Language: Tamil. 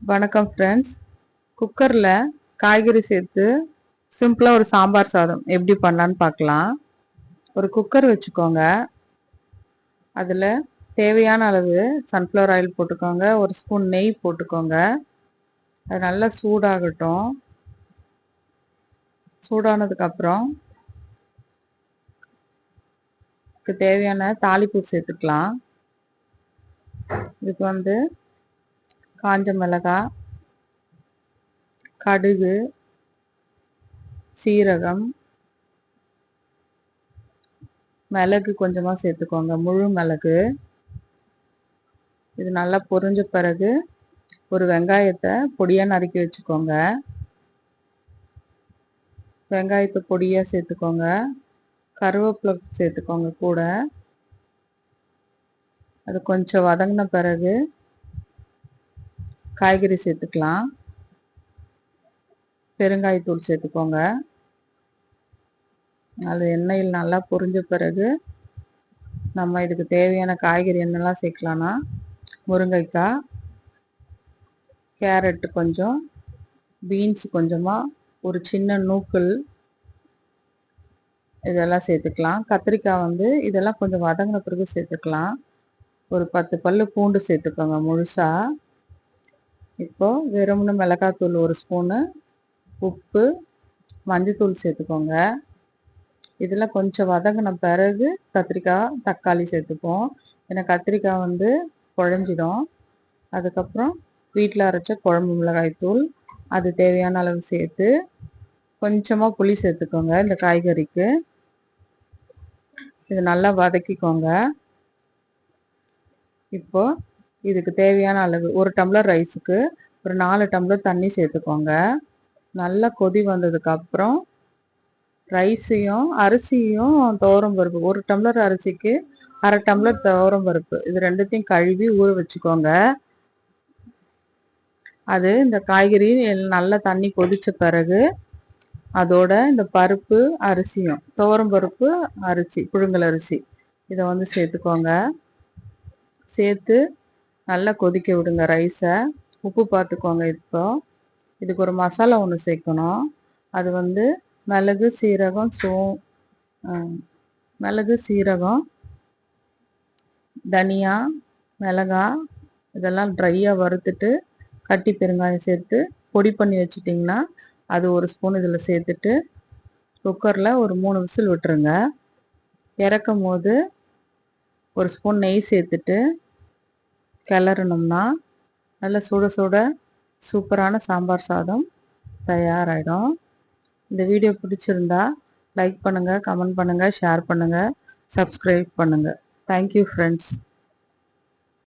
வணக்கம் ஃப்ரெண்ட்ஸ். குக்கரில் காய்கறி சேர்த்து சிம்பிளாக ஒரு சாம்பார் சாதம் எப்படி பண்ணலான்னு பார்க்கலாம். ஒரு குக்கர் வச்சுக்கோங்க. அதில் தேவையான அளவு சன்ஃப்ளவர் ஆயில் போட்டுக்கோங்க. ஒரு ஸ்பூன் நெய் போட்டுக்கோங்க. அது நல்லா சூடாகட்டும். சூடானதுக்கப்புறம் இதுக்கு தேவையான தாளிப்பு சேர்த்துக்கலாம். இதுக்கு காஞ்ச மிளகாய், கடுகு, சீரகம், மிளகு கொஞ்சமாக சேர்த்துக்கோங்க, முழு மிளகு. இது நல்லா பொரிஞ்ச பிறகு ஒரு வெங்காயத்தை பொடியாக நறுக்கி வச்சுக்கோங்க. வெங்காயத்தை பொடியாக சேர்த்துக்கோங்க. கருவேப்பிலை சேர்த்துக்கோங்க கூட. அது கொஞ்சம் வதங்கின பிறகு காய்கறி சேர்த்துக்கலாம். பெருங்காயத்தூள் சேர்த்துக்கோங்க. அது எண்ணெயில் நல்லா பொரிஞ்ச பிறகு நம்ம இதுக்கு தேவையான காய்கறி என்னெல்லாம் சேர்க்கலான்னா, முருங்கைக்காய், கேரட்டு கொஞ்சம், பீன்ஸ் கொஞ்சமாக, ஒரு சின்ன நூக்கல், இதெல்லாம் சேர்த்துக்கலாம். கத்திரிக்காய் இதெல்லாம் கொஞ்சம் வதங்கின பிறகு சேர்த்துக்கலாம். ஒரு 10 பல்லு பூண்டு சேர்த்துக்கோங்க முழுசாக. இப்போது வெறும்னு மிளகாத்தூள் ஒரு ஸ்பூனு, உப்பு, மஞ்சத்தூள் சேர்த்துக்கோங்க. இதில் கொஞ்சம் வதங்கின பிறகு கத்திரிக்காய், தக்காளி சேர்த்துப்போம். ஏன்னா கத்திரிக்காய் குழஞ்சிடும். அதுக்கப்புறம் வீட்டில் அரைச்ச குழம்பு மிளகாய்த்தூள், அது தேவையான அளவு சேர்த்து கொஞ்சமாக புளி சேர்த்துக்கோங்க. இந்த காய்கறிக்கு இது நல்லா வதக்கிக்கோங்க. இப்போ இதுக்கு தேவையான அளவு, ஒரு டம்ளர் ரைஸுக்கு ஒரு 4 டம்ளர் தண்ணி சேர்த்துக்கோங்க. நல்லா கொதி வந்ததுக்கு அப்புறம் ரைஸையும் அரிசியும் துவரம் பருப்பு, ஒரு டம்ளர் அரிசிக்கு அரை டம்ளர் துவரம் பருப்பு, இது ரெண்டுத்தையும் கழுவி ஊற வச்சுக்கோங்க. அது இந்த காய்கறி நல்லா தண்ணி கொதிச்ச பிறகு அதோட இந்த பருப்பு, அரிசியும், துவரம் பருப்பு, அரிசி, புழுங்கல் அரிசி, இதை சேர்த்துக்கோங்க. சேர்த்து நல்லா கொதிக்க விடுங்க ரைஸை. உப்பு பார்த்துக்கோங்க. இப்போ இதுக்கு ஒரு மசாலா ஒன்று சேர்க்கணும். அது மிளகு, சீரகம், மிளகு, சீரகம், தனியா, மிளகாய், இதெல்லாம் ட்ரையாக வறுத்துட்டு கட்டி பெருங்காயம் சேர்த்து பொடி பண்ணி வச்சுட்டிங்கன்னா அது ஒரு ஸ்பூன் இதில் சேர்த்துட்டு குக்கரில் ஒரு 3 விசில் விட்டுருங்க. இறக்கும் போது ஒரு ஸ்பூன் நெய் சேர்த்துட்டு கிளறணும்னா நல்ல சுட சுட சூப்பரான சாம்பார் சாதம் தயாராகிடும். இந்த வீடியோ பிடிச்சிருந்தா லைக் பண்ணுங்கள், கமெண்ட் பண்ணுங்கள், ஷேர் பண்ணுங்கள், சப்ஸ்கிரைப் பண்ணுங்கள். Thank you friends.